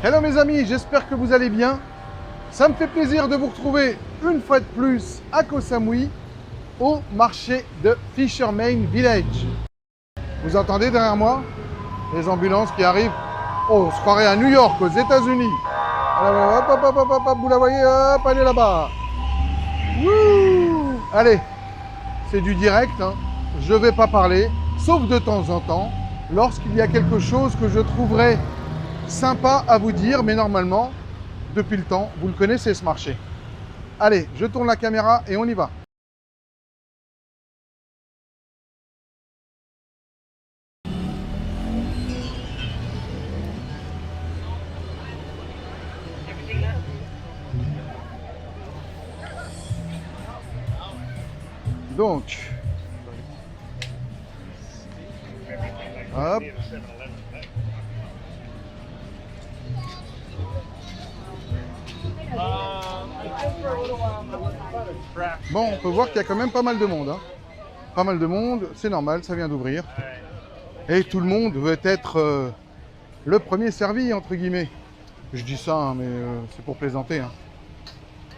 Hello mes amis, j'espère que vous allez bien. Ça me fait plaisir de vous retrouver une fois de plus à Koh Samui, au marché de Fisherman Village. Vous entendez derrière moi les ambulances qui arrivent? Oh, on se croirait à New York, aux États-Unis. Hop, hop, hop, hop, hop, hop, vous la voyez, hop, elle est là-bas. Wouh! Allez, c'est du direct, hein. Je ne vais pas parler, sauf de temps en temps, lorsqu'il y a quelque chose que je trouverais sympa à vous dire, mais normalement, depuis le temps, vous le connaissez ce marché. Allez, je tourne la caméra et on y va. Donc, hop. Bon, on peut voir qu'il y a quand même pas mal de monde, hein. Pas mal de monde, c'est normal, ça vient d'ouvrir. Et tout le monde veut être le premier servi, entre guillemets. Je dis ça, hein, mais c'est pour plaisanter, hein.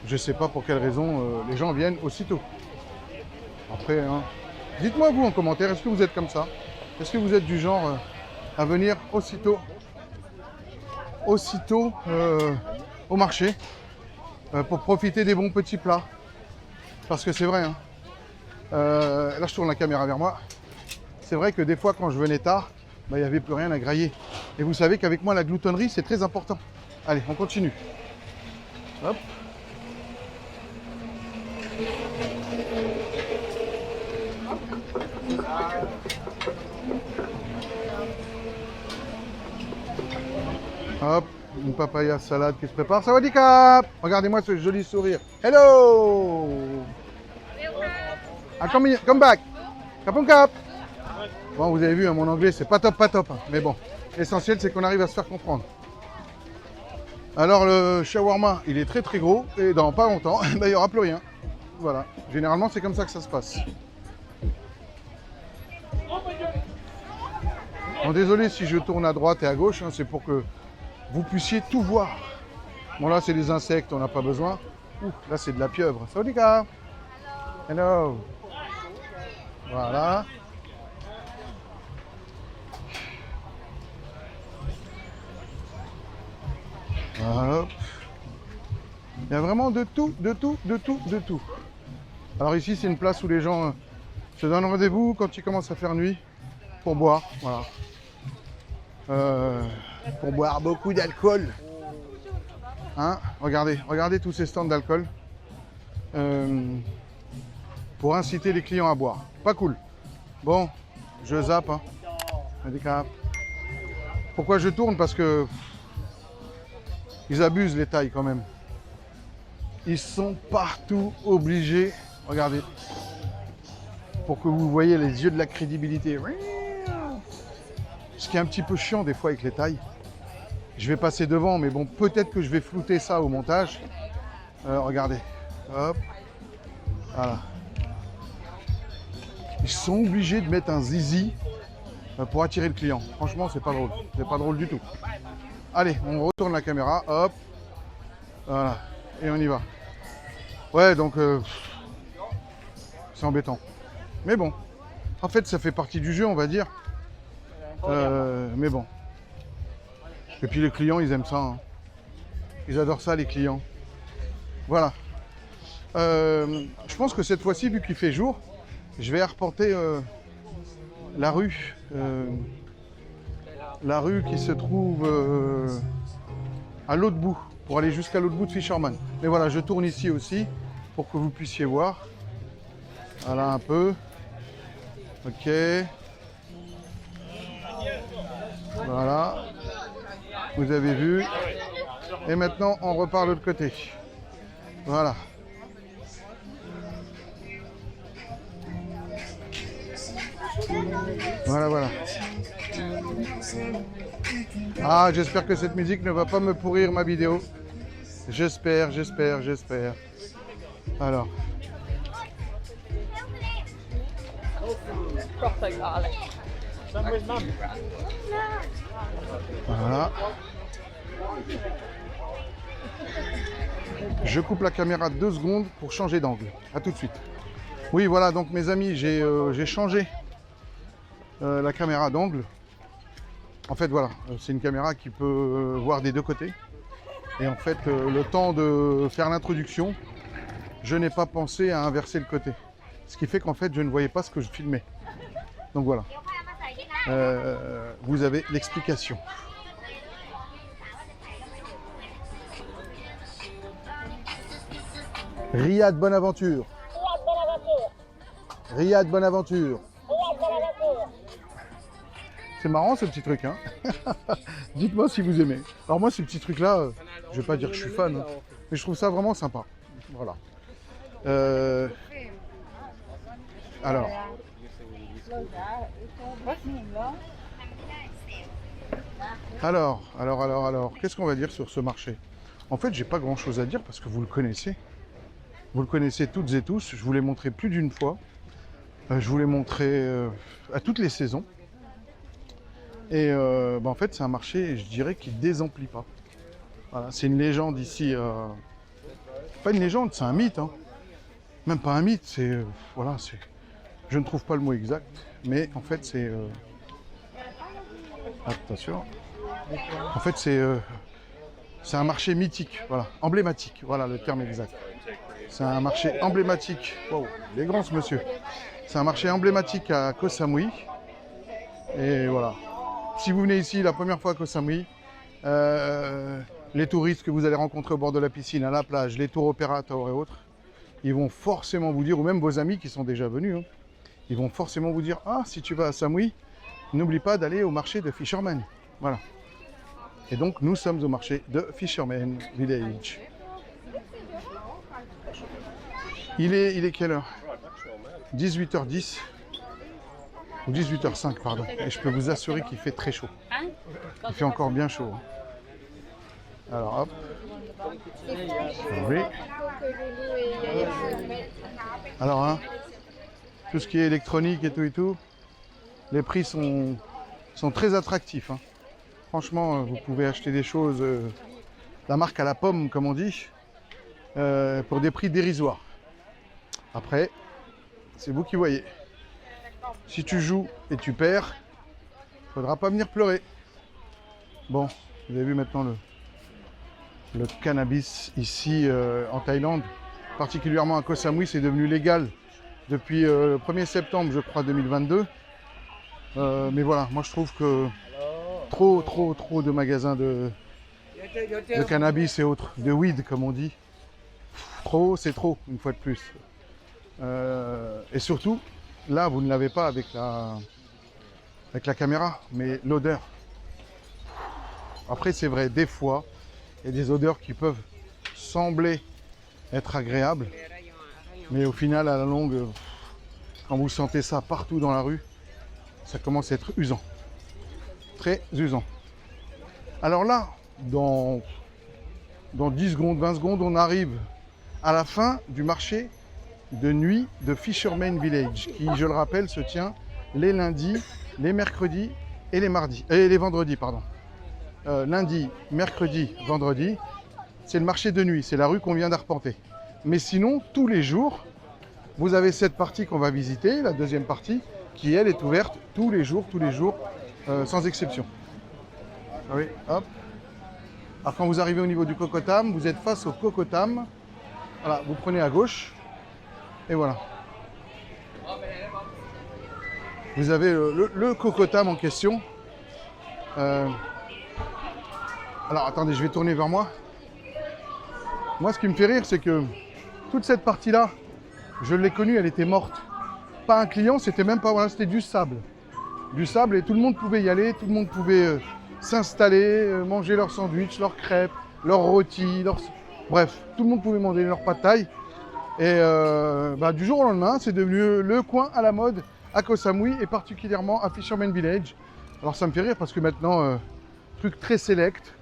Je sais pas pour quelle raison les gens viennent aussitôt. Après, hein, dites-moi vous en commentaire, est-ce que vous êtes comme ça? Est-ce que vous êtes du genre à venir aussitôt au marché pour profiter des bons petits plats? Parce que c'est vrai, hein. Là je tourne la caméra vers moi. C'est vrai que des fois quand je venais tard, bah, il n'y avait plus rien à grailler. Et vous savez qu'avec moi la gloutonnerie c'est très important. Allez, on continue. Hop. Hop, une papaya salade qui se prépare. Sawadee Kap! Regardez-moi ce joli sourire. Hello! Ah, come back! Kapon Kap! Bon, vous avez vu, hein, mon anglais, c'est pas top, hein. Mais bon, l'essentiel, c'est qu'on arrive à se faire comprendre. Alors, le shawarma, il est très très gros. Et dans pas longtemps, il n'y aura plus rien. Voilà. Généralement, c'est comme ça que ça se passe. Bon, désolé si je tourne à droite et à gauche, hein, c'est pour que vous puissiez tout voir. Bon, là, c'est des insectes, on n'a pas besoin. Ouh, là, c'est de la pieuvre. Sawadee Kap! Hello! Voilà. Hop. Il y a vraiment de tout, de tout, de tout, de tout. Alors ici, c'est une place où les gens se donnent rendez-vous quand il commence à faire nuit pour boire. Voilà. Pour boire beaucoup d'alcool. Hein? Regardez tous ces stands d'alcool. Pour inciter les clients à boire. Pas cool. Bon, je zappe. Hein. Pourquoi je tourne? Parce que ils abusent les tailles quand même. Ils sont partout obligés. Regardez. Pour que vous voyez les yeux de la crédibilité. Ce qui est un petit peu chiant des fois avec les tailles. Je vais passer devant, mais bon, peut-être que je vais flouter ça au montage. Regardez. Hop. Voilà. Ils sont obligés de mettre un zizi pour attirer le client. Franchement, c'est pas drôle. C'est pas drôle du tout. Allez, on retourne la caméra. Hop. Voilà. Et on y va. Ouais, donc c'est embêtant. Mais bon. En fait, ça fait partie du jeu, on va dire. Mais bon. Et puis les clients, ils aiment ça. Hein. Ils adorent ça, les clients. Voilà. Je pense que cette fois-ci, vu qu'il fait jour, je vais arpenter la rue. La rue qui se trouve à l'autre bout, pour aller jusqu'à l'autre bout de Fisherman. Mais voilà, je tourne ici aussi, pour que vous puissiez voir. Voilà un peu. Ok. Voilà. Vous avez vu. Et maintenant, on repart de l'autre côté. Voilà. Voilà, voilà. Ah, j'espère que cette musique ne va pas me pourrir ma vidéo. J'espère. Alors. Voilà. Je coupe la caméra 2 secondes pour changer d'angle. A tout de suite. Oui, voilà, donc mes amis, j'ai changé la caméra d'angle. En fait, voilà, c'est une caméra qui peut voir des deux côtés. Et en fait, le temps de faire l'introduction, je n'ai pas pensé à inverser le côté. Ce qui fait qu'en fait, je ne voyais pas ce que je filmais. Donc voilà. Vous avez l'explication. Riyad Bonaventure. Riyad Bonaventure. C'est marrant ce petit truc, hein. Dites-moi si vous aimez. Alors moi, ces petits trucs-là, je vais pas dire que je suis fan, hein, mais je trouve ça vraiment sympa. Voilà. Alors. Alors, qu'est-ce qu'on va dire sur ce marché? En fait, j'ai pas grand-chose à dire parce que vous le connaissez. Vous le connaissez toutes et tous. Je vous l'ai montré plus d'une fois. Je vous l'ai montré à toutes les saisons. Et en fait, c'est un marché, je dirais, qui ne désemplit pas. Voilà, c'est une légende ici. Pas une légende, c'est un mythe. Hein. Même pas un mythe, c'est... voilà, c'est... Je ne trouve pas le mot exact, mais en fait, c'est... Attention. En fait, c'est un marché mythique, voilà, emblématique, voilà le terme exact. C'est un marché emblématique. Wow, les grands, ce monsieur. C'est un marché emblématique à Koh Samui. Et voilà. Si vous venez ici la première fois à Koh Samui, les touristes que vous allez rencontrer au bord de la piscine, à la plage, les tours opérateurs et autres, ils vont forcément vous dire, ou même vos amis qui sont déjà venus, hein, ils vont forcément vous dire, ah, si tu vas à Samui, n'oublie pas d'aller au marché de Fisherman. Voilà. Et donc, nous sommes au marché de Fisherman Village. Il est quelle heure? 18h10 ou 18h05, pardon. Et je peux vous assurer qu'il fait très chaud. Il fait encore bien chaud. Alors, hop. Oui. Alors, hein, tout ce qui est électronique et tout, les prix sont très attractifs. Hein. Franchement, vous pouvez acheter des choses, la marque à la pomme, comme on dit, pour des prix dérisoires. Après, c'est vous qui voyez. Si tu joues et tu perds, il ne faudra pas venir pleurer. Bon, vous avez vu maintenant le cannabis ici en Thaïlande, particulièrement à Koh Samui, c'est devenu légal depuis le 1er septembre, je crois, 2022. Mais voilà, moi je trouve que trop de magasins de cannabis et autres, de weed comme on dit. Trop, c'est trop, une fois de plus. Et surtout, là, vous ne l'avez pas avec la caméra, mais l'odeur. Après, c'est vrai, des fois, il y a des odeurs qui peuvent sembler être agréables, mais au final, à la longue, quand vous sentez ça partout dans la rue, ça commence à être usant. Très usant. Alors là, dans 10 secondes, 20 secondes, on arrive à la fin du marché de nuit de Fisherman Village, qui, je le rappelle, se tient les lundis, les mercredis et les vendredis, pardon. Lundi, mercredi, vendredi, c'est le marché de nuit, c'est la rue qu'on vient d'arpenter. Mais sinon, tous les jours, vous avez cette partie qu'on va visiter, la deuxième partie, qui elle est ouverte tous les jours, sans exception. Ah oui, hop. Alors quand vous arrivez au niveau du Kokotam, vous êtes face au Kokotam. Voilà, vous prenez à gauche. Et voilà. Vous avez le Kokotam en question. Alors attendez, je vais tourner vers moi. Moi, ce qui me fait rire, c'est que toute cette partie-là, je l'ai connue, elle était morte. Pas un client, c'était même pas, voilà, c'était du sable. Du sable et tout le monde pouvait y aller, tout le monde pouvait s'installer, manger leur sandwich, leurs crêpes, leurs rôtis, bref, tout le monde pouvait manger leur pad thaï. Et du jour au lendemain, c'est devenu le coin à la mode à Koh Samui et particulièrement à Fisherman Village. Alors ça me fait rire parce que maintenant, truc très select,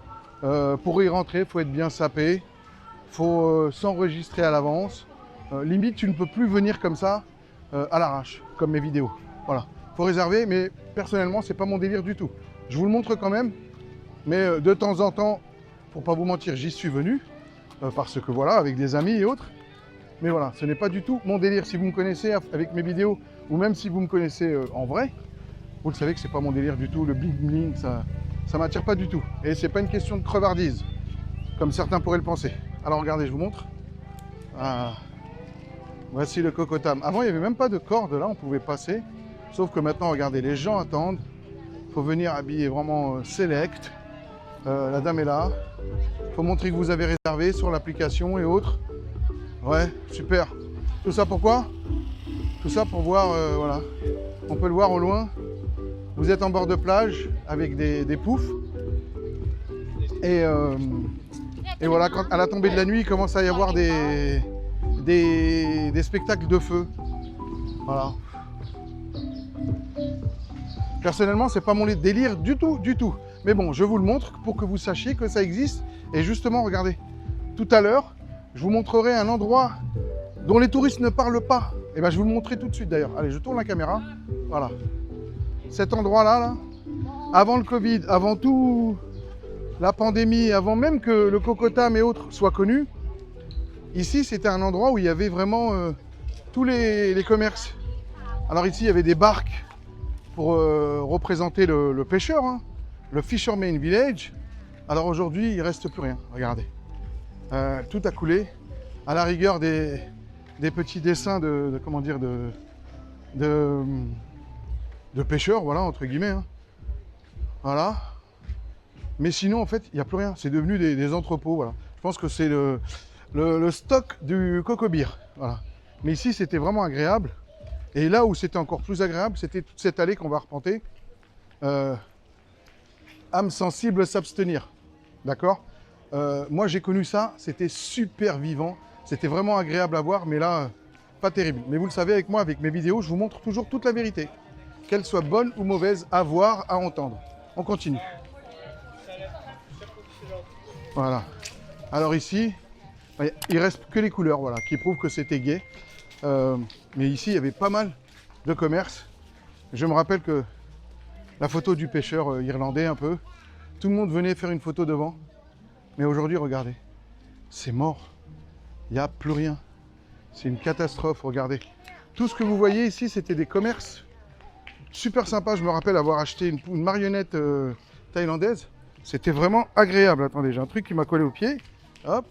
pour y rentrer, il faut être bien sapé, il faut s'enregistrer à l'avance. Limite, tu ne peux plus venir comme ça à l'arrache, comme mes vidéos. Voilà, il faut réserver, mais personnellement, c'est pas mon délire du tout. Je vous le montre quand même, mais de temps en temps, pour pas vous mentir, j'y suis venu. Parce que voilà, avec des amis et autres. Mais voilà, ce n'est pas du tout mon délire. Si vous me connaissez avec mes vidéos, ou même si vous me connaissez en vrai, vous le savez que c'est pas mon délire du tout. Le bling bling, ça m'attire pas du tout. Et c'est pas une question de crevardise, comme certains pourraient le penser. Alors regardez, je vous montre. Ah, voici le Cocotam. Avant, il n'y avait même pas de corde, là, on pouvait passer. Sauf que maintenant, regardez, les gens attendent. Il faut venir habiller vraiment select. La dame est là. Il faut montrer que vous avez réservé sur l'application et autres. Ouais, super. Tout ça pourquoi? Tout ça pour voir, voilà. On peut le voir au loin. Vous êtes en bord de plage avec des poufs. Et voilà, quand, à la tombée de la nuit, il commence à y avoir des spectacles de feu. Voilà. Personnellement, c'est pas mon délire du tout, du tout. Mais bon, je vous le montre pour que vous sachiez que ça existe. Et justement, regardez, tout à l'heure, je vous montrerai un endroit dont les touristes ne parlent pas. Et bien, je vais vous le montrer tout de suite d'ailleurs. Allez, je tourne la caméra. Voilà. Cet endroit-là, là, avant le Covid, avant tout la pandémie, avant même que le Cocotam et autres soient connus, ici, c'était un endroit où il y avait vraiment tous les commerces. Alors ici, il y avait des barques pour représenter le pêcheur, hein, le Fisherman Village. Alors aujourd'hui, il ne reste plus rien. Regardez. Tout a coulé. À la rigueur des petits dessins de comment dire, de pêcheurs, voilà, entre guillemets. Hein. Voilà. Mais sinon, en fait, il n'y a plus rien. C'est devenu des entrepôts, voilà. Je pense que c'est le stock du Coco Beer, voilà. Mais ici, c'était vraiment agréable. Et là où c'était encore plus agréable, c'était toute cette allée qu'on va arpenter. Âme sensible s'abstenir. D'accord? Moi, j'ai connu ça. C'était super vivant. C'était vraiment agréable à voir. Mais là, pas terrible. Mais vous le savez, avec moi, avec mes vidéos, je vous montre toujours toute la vérité. Qu'elle soit bonne ou mauvaise, à voir, à entendre. On continue. Voilà. Alors ici, il reste que les couleurs, voilà, qui prouvent que c'était gai. Mais ici, il y avait pas mal de commerces. Je me rappelle que la photo du pêcheur irlandais, un peu, tout le monde venait faire une photo devant. Mais aujourd'hui, regardez, c'est mort. Il n'y a plus rien. C'est une catastrophe, regardez. Tout ce que vous voyez ici, c'était des commerces super sympas. Je me rappelle avoir acheté une marionnette thaïlandaise. C'était vraiment agréable. Attendez, j'ai un truc qui m'a collé au pied. Hop.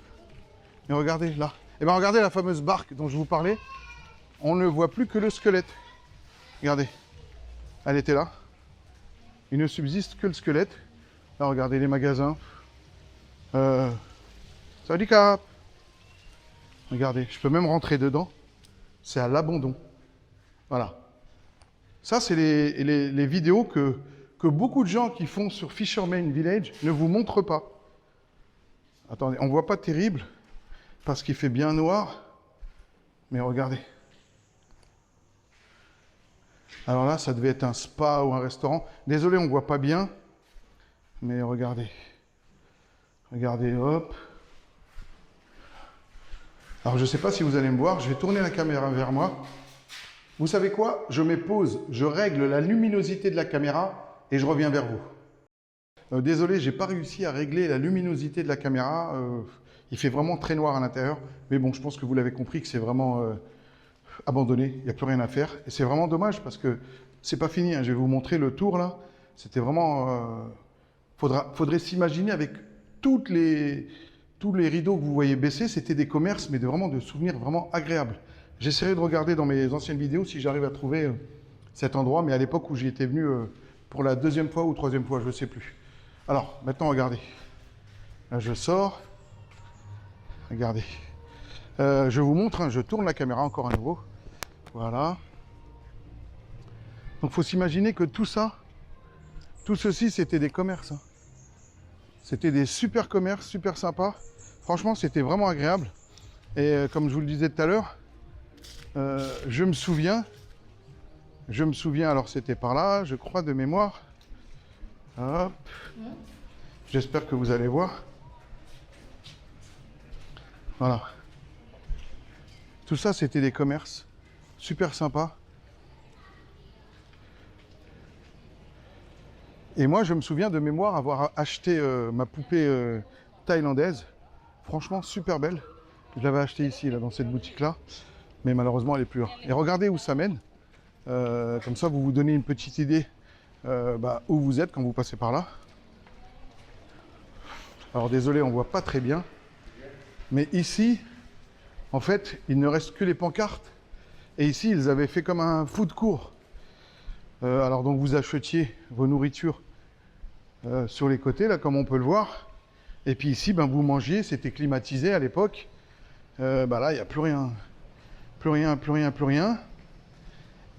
Et regardez là. Et bien regardez la fameuse barque dont je vous parlais. On ne voit plus que le squelette. Regardez. Elle était là. Il ne subsiste que le squelette. Là, regardez les magasins. Salut Cap. Regardez, je peux même rentrer dedans. C'est à l'abandon. Voilà. Ça, c'est les vidéos que beaucoup de gens qui font sur Fisherman Village ne vous montrent pas. Attendez, on ne voit pas terrible parce qu'il fait bien noir. Mais regardez. Alors là, ça devait être un spa ou un restaurant. Désolé, on ne voit pas bien. Mais regardez. Regardez, hop. Alors, je ne sais pas si vous allez me voir. Je vais tourner la caméra vers moi. Vous savez quoi? Je mets pause, je règle la luminosité de la caméra et je reviens vers vous. Désolé, j'ai pas réussi à régler la luminosité de la caméra. Il fait vraiment très noir à l'intérieur. Mais bon, je pense que vous l'avez compris que c'est vraiment abandonné. Il n'y a plus rien à faire. Et c'est vraiment dommage parce que c'est pas fini. Hein. Je vais vous montrer le tour là. C'était vraiment... faudrait s'imaginer avec tous les rideaux que vous voyez baisser. C'était des commerces, mais vraiment de souvenirs vraiment agréables. J'essaierai de regarder dans mes anciennes vidéos si j'arrive à trouver cet endroit, mais à l'époque où j'y étais venu pour la deuxième fois ou troisième fois, je ne sais plus. Alors, maintenant, regardez. Là, je sors. Regardez. Je vous montre, hein, je tourne la caméra encore à nouveau. Voilà. Donc, il faut s'imaginer que tout ça, tout ceci, c'était des commerces. Hein. C'était des super commerces, super sympas. Franchement, c'était vraiment agréable. Et comme je vous le disais tout à l'heure, je me souviens, alors c'était par là, je crois, de mémoire. Hop. J'espère que vous allez voir. Voilà. Tout ça, c'était des commerces super sympas. Et moi, je me souviens de mémoire avoir acheté ma poupée thaïlandaise. Franchement, super belle. Je l'avais achetée ici, là, dans cette boutique-là. Mais malheureusement, elle est plus là. Et regardez où ça mène. Comme ça, vous vous donnez une petite idée où vous êtes quand vous passez par là. Alors désolé, on voit pas très bien. Mais ici, en fait, il ne reste que les pancartes. Et ici, ils avaient fait comme un food court. Alors donc vous achetiez vos nourritures sur les côtés, là, comme on peut le voir. Et puis ici, vous mangiez, c'était climatisé à l'époque. Là, il n'y a plus rien. Plus rien, plus rien, plus rien.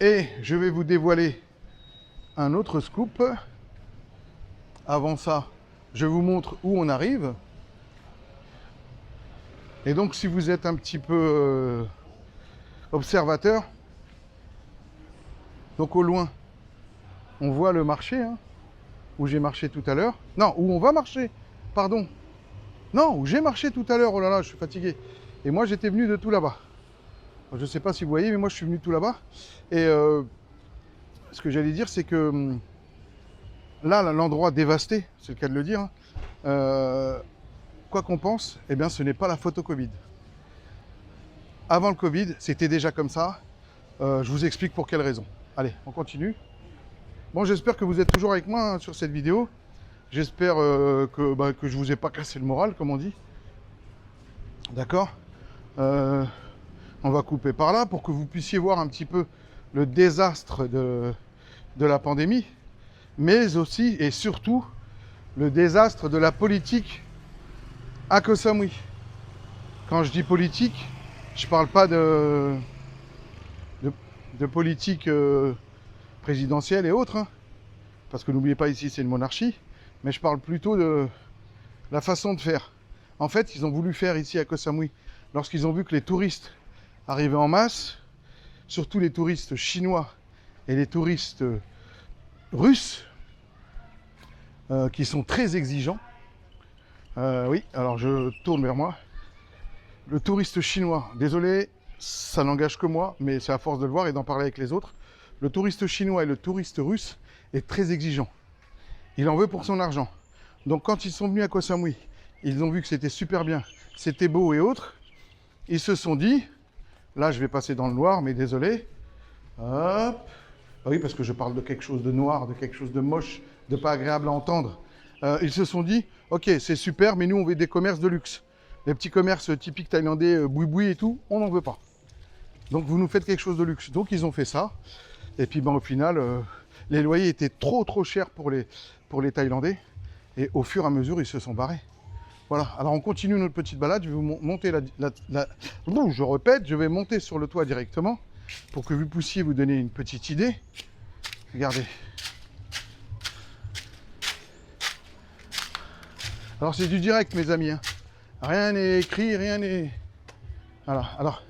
Et je vais vous dévoiler un autre scoop. Avant ça, je vous montre où on arrive. Et donc, si vous êtes un petit peu observateur, donc au loin, on voit le marché, hein, où j'ai marché tout à l'heure. Non, où on va marcher, pardon. Non, où j'ai marché tout à l'heure. Oh là là, je suis fatigué. Et moi, j'étais venu de tout là-bas. Je ne sais pas si vous voyez, mais moi, je suis venu tout là-bas. Et ce que j'allais dire, c'est que là, l'endroit dévasté, c'est le cas de le dire, hein, quoi qu'on pense, eh bien, ce n'est pas la photo Covid. Avant le Covid, c'était déjà comme ça. Je vous explique pour quelle raison. Allez, on continue. Bon, j'espère que vous êtes toujours avec moi, hein, sur cette vidéo. J'espère que je ne vous ai pas cassé le moral, comme on dit. D'accord. On va couper par là pour que vous puissiez voir un petit peu le désastre de la pandémie, mais aussi et surtout le désastre de la politique à Koh Samui. Quand je dis politique, je ne parle pas de politique présidentielle et autres, hein, parce que n'oubliez pas, ici c'est une monarchie, mais je parle plutôt de la façon de faire. En fait, ils ont voulu faire ici à Koh Samui, lorsqu'ils ont vu que les touristes arrivaient en masse, surtout les touristes chinois et les touristes russes, qui sont très exigeants. Oui, alors je tourne vers moi. Le touriste chinois, désolé, ça n'engage que moi, mais c'est à force de le voir et d'en parler avec les autres. Le touriste chinois et le touriste russe est très exigeant. Il en veut pour son argent. Donc quand ils sont venus à Koh Samui, ils ont vu que c'était super bien, c'était beau et autres. Ils se sont dit, là je vais passer dans le noir, mais désolé. Hop. Ah oui, parce que je parle de quelque chose de noir, de quelque chose de moche, de pas agréable à entendre. Ils se sont dit, ok, c'est super, mais nous on veut des commerces de luxe. Les petits commerces typiques thaïlandais, boui-boui et tout, on n'en veut pas. Donc vous nous faites quelque chose de luxe. Donc ils ont fait ça. Et puis au final, les loyers étaient trop chers pour les Thaïlandais. Et au fur et à mesure, ils se sont barrés. Voilà, alors on continue notre petite balade. Je vais vous monter je répète, je vais monter sur le toit directement pour que vous puissiez vous donner une petite idée. Regardez. Alors c'est du direct, mes amis, hein. Rien n'est écrit, rien n'est... Voilà, alors...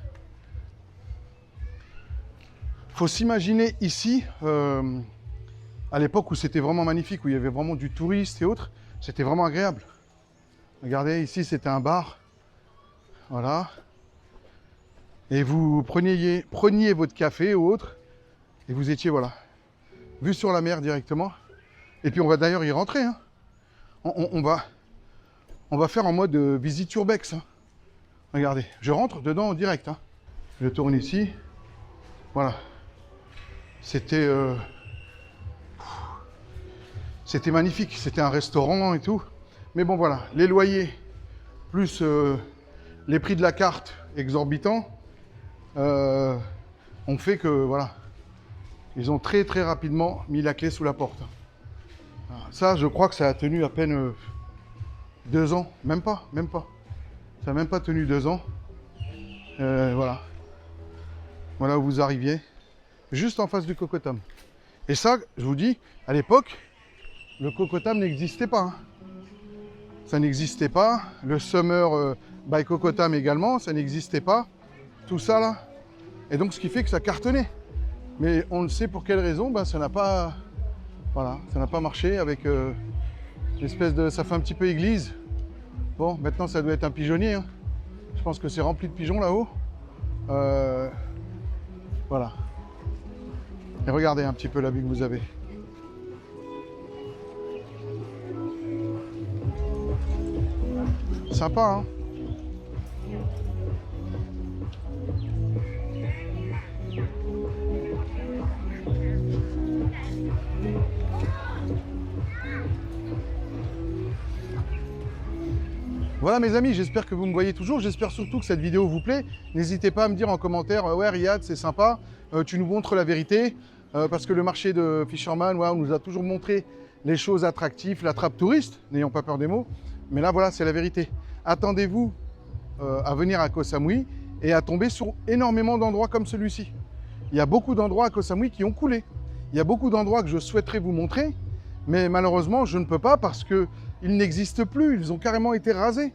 faut s'imaginer ici, à l'époque où c'était vraiment magnifique, où il y avait vraiment du touriste et autres, c'était vraiment agréable. Regardez, ici c'était un bar. Voilà. Et vous preniez votre café ou autre, et vous étiez, voilà, vue sur la mer directement. Et puis on va d'ailleurs y rentrer, hein. On va faire en mode visite urbex, hein. Regardez, je rentre dedans en direct, hein. Je tourne ici. Voilà. C'était magnifique, c'était un restaurant et tout. Mais bon voilà, les loyers plus les prix de la carte exorbitants ont fait que voilà, ils ont très rapidement mis la clé sous la porte. Alors, ça, je crois que ça a tenu à peine 2 ans, même pas. Ça n'a même pas tenu 2 ans. Voilà. Voilà où vous arriviez. Juste en face du Kokotam. Et ça, je vous dis, à l'époque, le Kokotam n'existait pas, hein. Ça n'existait pas. Le Summer by Kokotam également, ça n'existait pas. Tout ça là. Et donc ce qui fait que ça cartonnait. Mais on ne sait pour quelle raison, ça n'a pas... Voilà, ça n'a pas marché avec l'espèce de... Ça fait un petit peu église. Bon, maintenant ça doit être un pigeonnier, hein. Je pense que c'est rempli de pigeons là-haut. Voilà. Et regardez un petit peu la vue que vous avez. Sympa, hein. Voilà mes amis, j'espère que vous me voyez toujours, j'espère surtout que cette vidéo vous plaît. N'hésitez pas à me dire en commentaire, ouais Riyad c'est sympa, tu nous montres la vérité, parce que le marché de Fisherman, ouais, on nous a toujours montré les choses attractives, la trappe touriste, n'ayons pas peur des mots, mais là voilà c'est la vérité. Attendez-vous à venir à Koh Samui et à tomber sur énormément d'endroits comme celui-ci. Il y a beaucoup d'endroits à Koh Samui qui ont coulé, il y a beaucoup d'endroits que je souhaiterais vous montrer, mais malheureusement je ne peux pas parce que ils n'existent plus, ils ont carrément été rasés.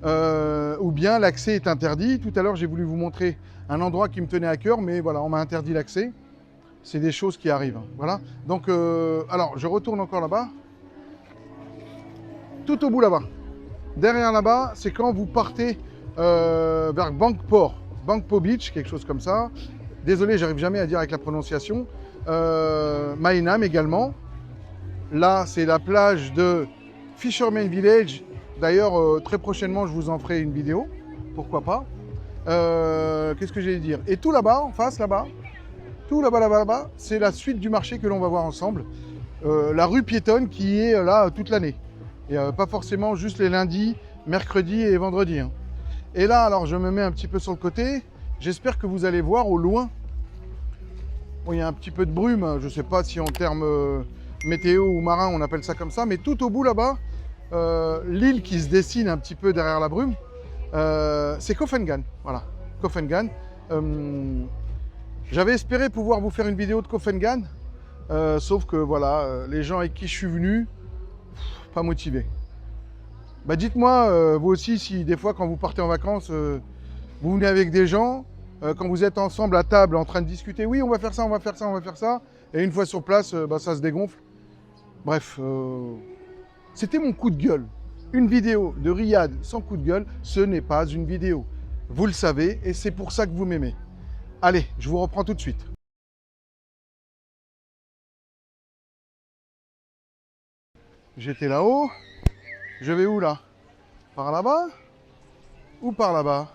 Ou bien l'accès est interdit. Tout à l'heure, j'ai voulu vous montrer un endroit qui me tenait à cœur, mais voilà, on m'a interdit l'accès. C'est des choses qui arrivent. Voilà. Donc, alors, je retourne encore là-bas. Tout au bout là-bas. Derrière là-bas, c'est quand vous partez vers Bangpo Beach, quelque chose comme ça. Désolé, j'arrive jamais à dire avec la prononciation. Mae Nam également. Là, c'est la plage de Fisherman Village. D'ailleurs, très prochainement, je vous en ferai une vidéo. Pourquoi pas. Qu'est-ce que j'allais dire? Et tout là-bas, en face, là-bas, tout là-bas, c'est la suite du marché que l'on va voir ensemble. La rue piétonne qui est là toute l'année. Et pas forcément juste les lundis, mercredis et vendredis. Hein. Et là, alors, je me mets un petit peu sur le côté. J'espère que vous allez voir au loin. Bon, il y a un petit peu de brume. Je ne sais pas si en termes météo ou marin, on appelle ça comme ça. Mais tout au bout là-bas, l'île qui se dessine un petit peu derrière la brume, c'est Koh Phangan. Voilà, Koh Phangan. J'avais espéré pouvoir vous faire une vidéo de Koh Phangan, sauf que voilà, les gens avec qui je suis venu, pas motivés. Bah dites-moi, vous aussi, si des fois quand vous partez en vacances, vous venez avec des gens, quand vous êtes ensemble à table en train de discuter, oui on va faire ça, on va faire ça, on va faire ça, et une fois sur place, bah, ça se dégonfle. Bref, c'était mon coup de gueule. Une vidéo de Riyad sans coup de gueule, ce n'est pas une vidéo. Vous le savez et c'est pour ça que vous m'aimez. Allez, je vous reprends tout de suite. J'étais là-haut. Je vais où là? Par là-bas? Ou par là-bas?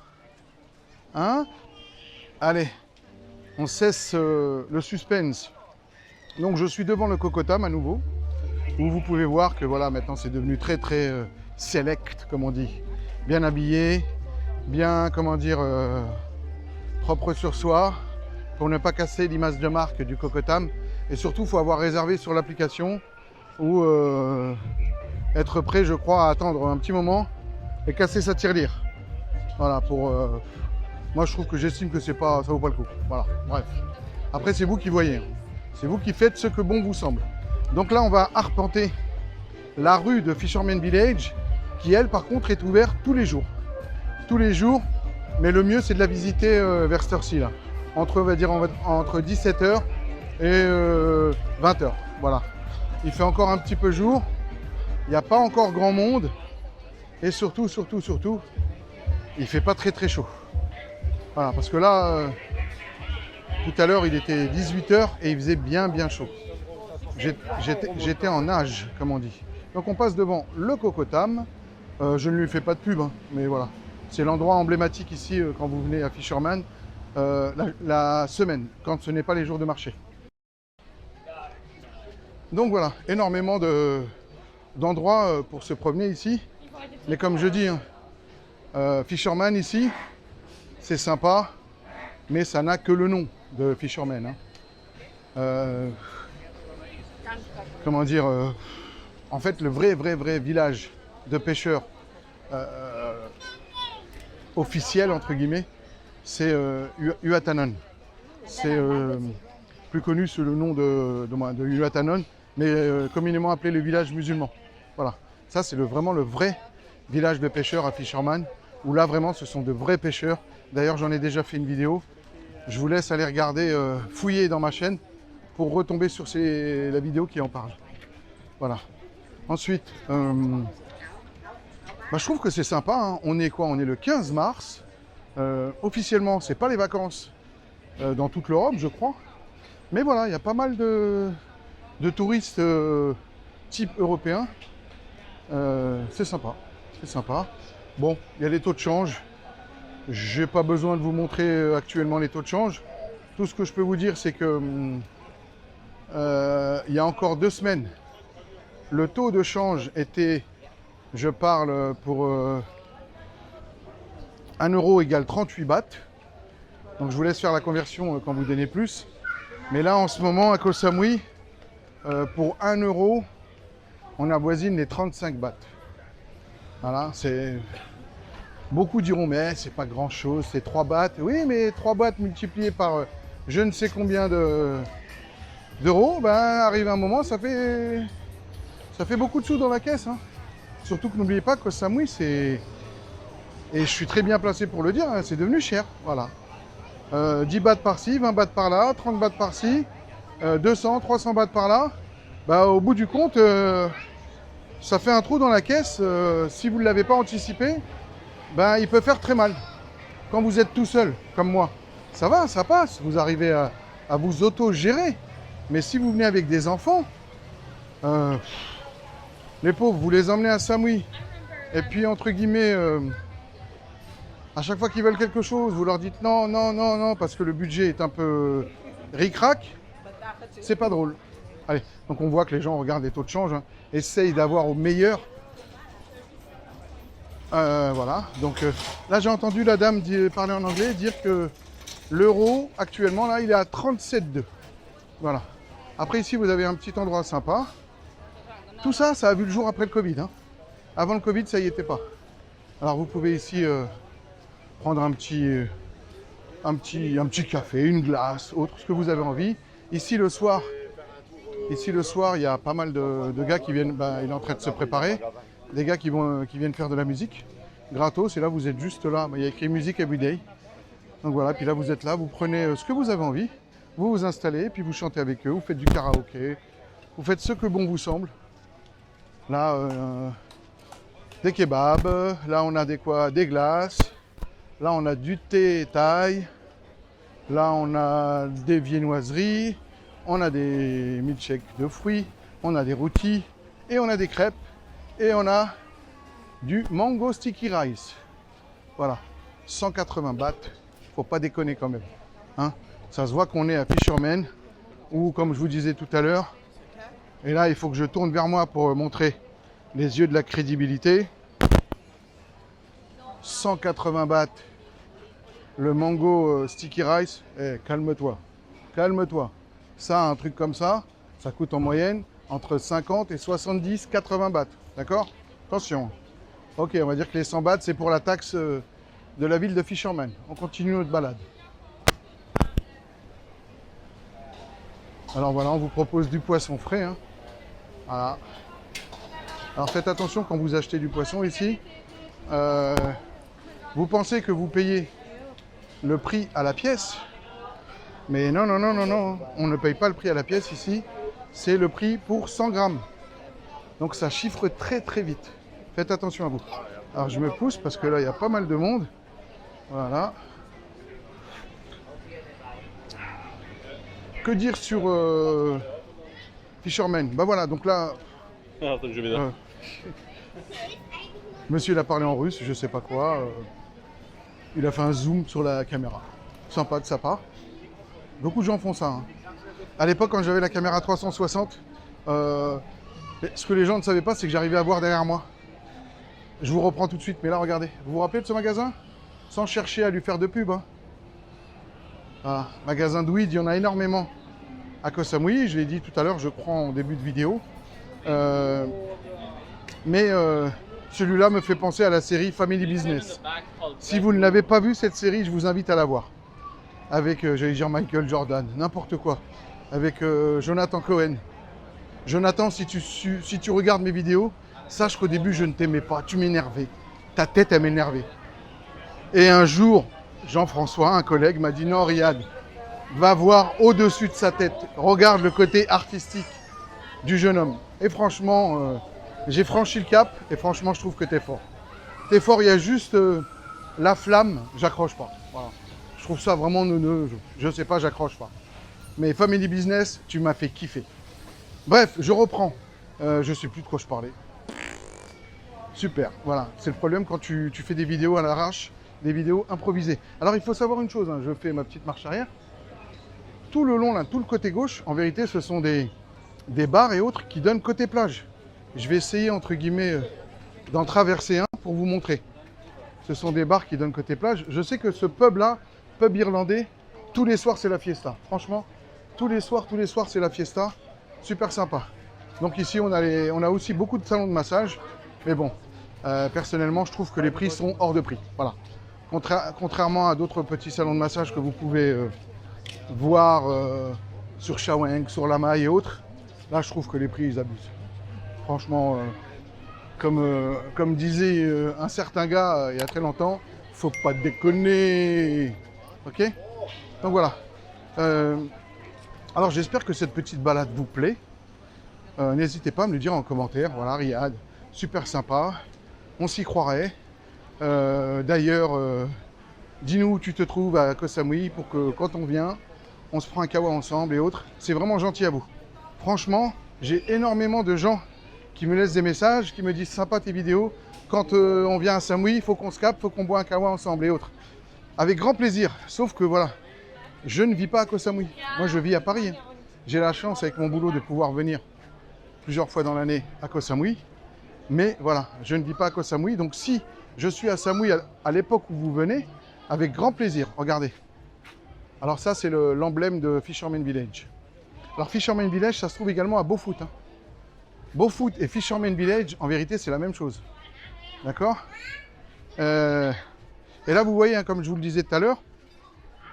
Hein? Allez, on cesse le suspense. Donc je suis devant le Kokotam à nouveau. Où vous pouvez voir que voilà, maintenant c'est devenu très select, comme on dit. Bien habillé, bien, comment dire, propre sur soi, pour ne pas casser l'image de marque du Kokotam. Et surtout, il faut avoir réservé sur l'application ou être prêt, je crois, à attendre un petit moment et casser sa tirelire. Voilà, pour... moi, je trouve que j'estime que c'est pas, ça vaut pas le coup. Voilà, bref. Après, c'est vous qui voyez. C'est vous qui faites ce que bon vous semble. Donc là, on va arpenter la rue de Fisherman Village, qui elle, par contre, est ouverte tous les jours. Tous les jours, mais le mieux, c'est de la visiter vers cette heure-ci, là. Entre, on va dire, entre 17h et 20h. Voilà. Il fait encore un petit peu jour. Il n'y a pas encore grand monde. Et surtout, il ne fait pas très chaud. Voilà, parce que là, tout à l'heure, il était 18h et il faisait bien chaud. J'étais en nage, comme on dit. Donc on passe devant le Kokotam. Je ne lui fais pas de pub, hein, mais voilà. C'est l'endroit emblématique ici quand vous venez à Fisherman la semaine, quand ce n'est pas les jours de marché. Donc voilà, énormément d'endroits pour se promener ici. Mais comme je dis, hein, Fisherman ici, c'est sympa, mais ça n'a que le nom de Fisherman. Hein. Comment dire, en fait, le vrai village de pêcheurs officiel, entre guillemets, c'est Huatanon. C'est plus connu sous le nom de Huatanon, mais communément appelé le village musulman. Voilà, ça c'est vraiment le vrai village de pêcheurs à Fisherman, où là vraiment ce sont de vrais pêcheurs. D'ailleurs, j'en ai déjà fait une vidéo. Je vous laisse aller regarder, fouiller dans ma chaîne, pour retomber sur la vidéo qui en parle. Voilà. Ensuite, je trouve que c'est sympa. Hein. On est quoi? On est le 15 mars. Officiellement, c'est pas les vacances dans toute l'Europe, je crois. Mais voilà, il y a pas mal de touristes type européen. C'est sympa. C'est sympa. Bon, il y a les taux de change. J'ai pas besoin de vous montrer actuellement les taux de change. Tout ce que je peux vous dire, c'est que il y a encore 2 semaines, le taux de change était, je parle pour 1 euro égale 38 bahts. Donc je vous laisse faire la conversion quand vous donnez plus. Mais là, en ce moment, à Koh Samui, pour 1 euro, on avoisine les 35 bahts. Voilà, c'est... Beaucoup diront, mais c'est pas grand chose, c'est 3 bahts. Oui, mais 3 bahts multipliés par je ne sais combien d'euros, ben, arrive un moment, ça fait beaucoup de sous dans la caisse. Hein. Surtout que n'oubliez pas que Koh Samui, c'est... Et je suis très bien placé pour le dire, hein, c'est devenu cher. Voilà. 10 bahts par-ci, 20 bahts par-là, 30 bahts par-ci, 200, 300 bahts par-là. Bah, au bout du compte, ça fait un trou dans la caisse. Si vous ne l'avez pas anticipé, ben, il peut faire très mal. Quand vous êtes tout seul, comme moi, ça va, ça passe. Vous arrivez à vous auto-gérer. Mais si vous venez avec des enfants, les pauvres, vous les emmenez à Samui. Et puis, entre guillemets, à chaque fois qu'ils veulent quelque chose, vous leur dites non, non, non, non, parce que le budget est un peu ric-rac. C'est pas drôle. Allez, donc on voit que les gens regardent les taux de change, hein, essayent d'avoir au meilleur. Voilà, donc là j'ai entendu la dame parler en anglais, dire que l'euro actuellement là il est à 37,2. Voilà. Après ici vous avez un petit endroit sympa. Tout ça, ça a vu le jour après le Covid. Hein. Avant le Covid, ça y était pas. Alors vous pouvez ici prendre un petit café, une glace, autre, ce que vous avez envie. Ici le soir, il y a pas mal de gars qui viennent, ben, il est en train de se préparer. Des gars qui viennent faire de la musique gratos, et là vous êtes juste là, il y a écrit Music Everyday. Donc voilà, puis là vous êtes là, vous prenez ce que vous avez envie, vous vous installez, puis vous chantez avec eux, vous faites du karaoké, vous faites ce que bon vous semble. Là, des kebabs, là on a des glaces, là on a du thé thaï, là on a des viennoiseries, on a des milkshakes de fruits, on a des rôtis, et on a des crêpes. Et on a du mango sticky rice. Voilà, 180 bahts. Faut pas déconner quand même. Hein, ça se voit qu'on est à Fisherman, ou comme je vous disais tout à l'heure. Et là, il faut que je tourne vers moi pour montrer les yeux de la crédibilité. 180 bahts. Le mango sticky rice. Eh, calme-toi. Calme-toi. Ça, un truc comme ça, ça coûte en moyenne entre 50 et 70, 80 bahts. D'accord? Attention. Ok, on va dire que les 100 bahts, c'est pour la taxe de la ville de Fisherman. On continue notre balade. Alors voilà, on vous propose du poisson frais. Hein. Voilà. Alors faites attention quand vous achetez du poisson ici. Vous pensez que vous payez le prix à la pièce. Mais non, non, non, non, non. On ne paye pas le prix à la pièce ici. C'est le prix pour 100 grammes. Donc ça chiffre très très vite. Faites attention à vous. Alors je me pousse parce que là il y a pas mal de monde. Voilà. Que dire sur Fisherman? Bah voilà, donc là... monsieur il a parlé en russe, je sais pas quoi. Il a fait un zoom sur la caméra. Sympa de sa part. Beaucoup de gens font ça. Hein. À l'époque quand j'avais la caméra 360, ce que les gens ne savaient pas, c'est que j'arrivais à voir derrière moi. Je vous reprends tout de suite, mais là, regardez. Vous vous rappelez de ce magasin? Sans chercher à lui faire de pub. Hein. Voilà. Magasin Dwid, il y en a énormément à Koh Samui. Je l'ai dit tout à l'heure, je crois, en début de vidéo. Mais celui-là me fait penser à la série Family Business. Si vous ne l'avez pas vu, cette série, je vous invite à la voir. Avec, j'allais dire Michael Jordan, n'importe quoi. Avec Jonathan Cohen. Jonathan, si tu regardes mes vidéos, sache qu'au début, je ne t'aimais pas. Tu m'énervais. Ta tête, elle m'énervait. Et un jour, Jean-François, un collègue, m'a dit « Non, Riyad, va voir au-dessus de sa tête. Regarde le côté artistique du jeune homme. » Et franchement, j'ai franchi le cap. Et franchement, je trouve que t'es fort. T'es fort, il y a juste la flamme. J'accroche pas. Voilà. Je trouve ça vraiment neuneux. Je sais pas, j'accroche pas. Mais Family Business, tu m'as fait kiffer. Bref, je reprends. Je sais plus de quoi je parlais. Super, voilà. C'est le problème quand tu fais des vidéos à l'arrache, des vidéos improvisées. Alors il faut savoir une chose, hein, je fais ma petite marche arrière. Tout le long, là, tout le côté gauche, en vérité, ce sont des bars et autres qui donnent côté plage. Je vais essayer, entre guillemets, d'en traverser un pour vous montrer. Ce sont des bars qui donnent côté plage. Je sais que ce pub-là, pub irlandais, tous les soirs, c'est la fiesta. Franchement, tous les soirs, c'est la fiesta. Super sympa. Donc ici, on a aussi beaucoup de salons de massage. Mais bon, personnellement, je trouve que les prix sont hors de prix. Voilà. Contrairement à d'autres petits salons de massage que vous pouvez voir sur Shawang, sur La Maille et autres, là, je trouve que les prix, ils abusent. Franchement, comme disait un certain gars il y a très longtemps, faut pas déconner. Ok? Donc voilà. Alors j'espère que cette petite balade vous plaît. N'hésitez pas à me le dire en commentaire. Voilà, Riyad, super sympa. On s'y croirait. D'ailleurs, dis-nous où tu te trouves à Koh Samui pour que quand on vient, on se prend un kawa ensemble et autres. C'est vraiment gentil à vous. Franchement, j'ai énormément de gens qui me laissent des messages, qui me disent sympa tes vidéos. Quand on vient à Samui, il faut qu'on se capte, il faut qu'on boit un kawa ensemble et autres. Avec grand plaisir. Sauf que voilà, je ne vis pas à Koh Samui. Moi, je vis à Paris. J'ai la chance avec mon boulot de pouvoir venir plusieurs fois dans l'année à Koh Samui. Mais voilà, je ne vis pas à Koh Samui. Donc si je suis à Samui à l'époque où vous venez, avec grand plaisir. Regardez. Alors ça, c'est l'emblème de Fisherman Village. Alors Fisherman Village, ça se trouve également à Beaufoot. Hein. Beaufoot et Fisherman Village, en vérité, c'est la même chose. D'accord? Et là, vous voyez, hein, comme je vous le disais tout à l'heure,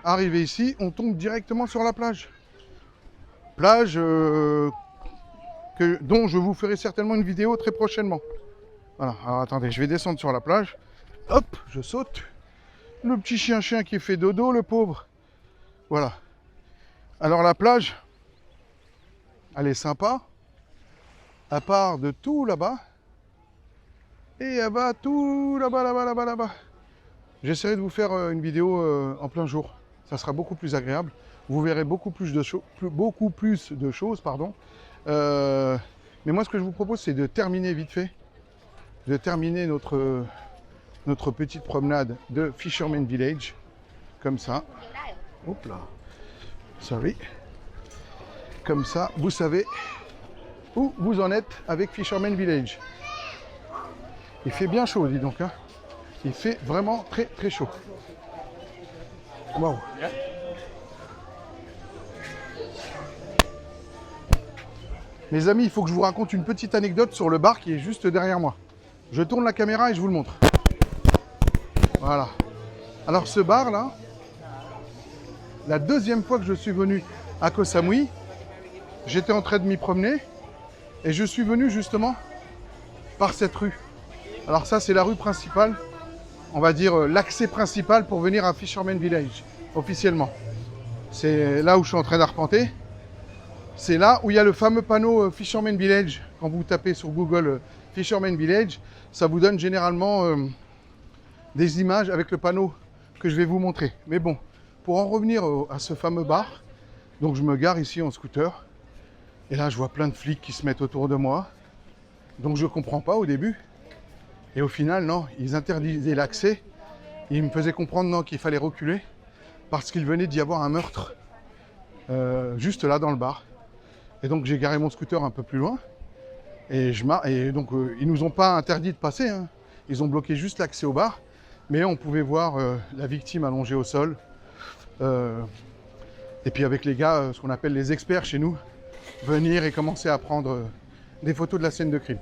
arrivé ici, on tombe directement sur la plage. Plage dont je vous ferai certainement une vidéo très prochainement. Voilà, alors attendez, je vais descendre sur la plage. Hop, je saute. Le petit chien qui fait dodo, le pauvre. Voilà. Alors la plage, elle est sympa. À part de tout là-bas. Et là-bas, tout là-bas, là-bas. J'essaierai de vous faire une vidéo en plein jour. Ça sera beaucoup plus agréable. Vous verrez beaucoup plus de choses, pardon. Mais moi, ce que je vous propose, c'est de terminer vite fait. De terminer notre petite promenade de Fisherman Village. Comme ça. Hop là. Sorry. Comme ça, vous savez où vous en êtes avec Fisherman Village. Il fait bien chaud, dis donc. Hein. Il fait vraiment très très chaud. Wow. Mes amis, il faut que je vous raconte une petite anecdote sur le bar qui est juste derrière moi. Je tourne la caméra et je vous le montre. Voilà. Alors ce bar là, la deuxième fois que je suis venu à Koh Samui, j'étais en train de m'y promener et je suis venu justement par cette rue. Alors ça, c'est la rue principale, on va dire l'accès principal pour venir à Fisherman Village, officiellement. C'est là où je suis en train d'arpenter. C'est là où il y a le fameux panneau Fisherman Village. Quand vous tapez sur Google Fisherman Village, ça vous donne généralement des images avec le panneau que je vais vous montrer. Mais bon, pour en revenir à ce fameux bar, donc je me gare ici en scooter. Et là, je vois plein de flics qui se mettent autour de moi. Donc je ne comprends pas au début. Et au final, non, ils interdisaient l'accès. Ils me faisaient comprendre non, qu'il fallait reculer parce qu'il venait d'y avoir un meurtre juste là dans le bar. Et donc j'ai garé mon scooter un peu plus loin. Et donc ils nous ont pas interdit de passer. Hein. Ils ont bloqué juste l'accès au bar. Mais on pouvait voir la victime allongée au sol. Et puis avec les gars, ce qu'on appelle les experts chez nous, venir et commencer à prendre des photos de la scène de crime.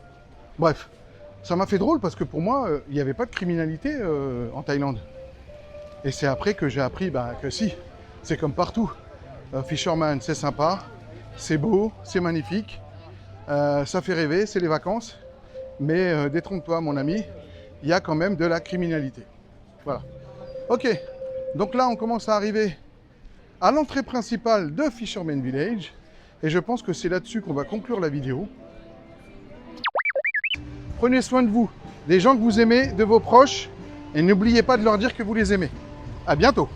Bref, ça m'a fait drôle parce que pour moi, il n'y avait pas de criminalité en Thaïlande. Et c'est après que j'ai appris que si, c'est comme partout. Fisherman, c'est sympa, c'est beau, c'est magnifique, ça fait rêver, c'est les vacances. Mais détrompe-toi mon ami, il y a quand même de la criminalité. Voilà. Ok, donc là on commence à arriver à l'entrée principale de Fisherman Village. Et je pense que c'est là-dessus qu'on va conclure la vidéo. Prenez soin de vous, des gens que vous aimez, de vos proches. Et n'oubliez pas de leur dire que vous les aimez. À bientôt.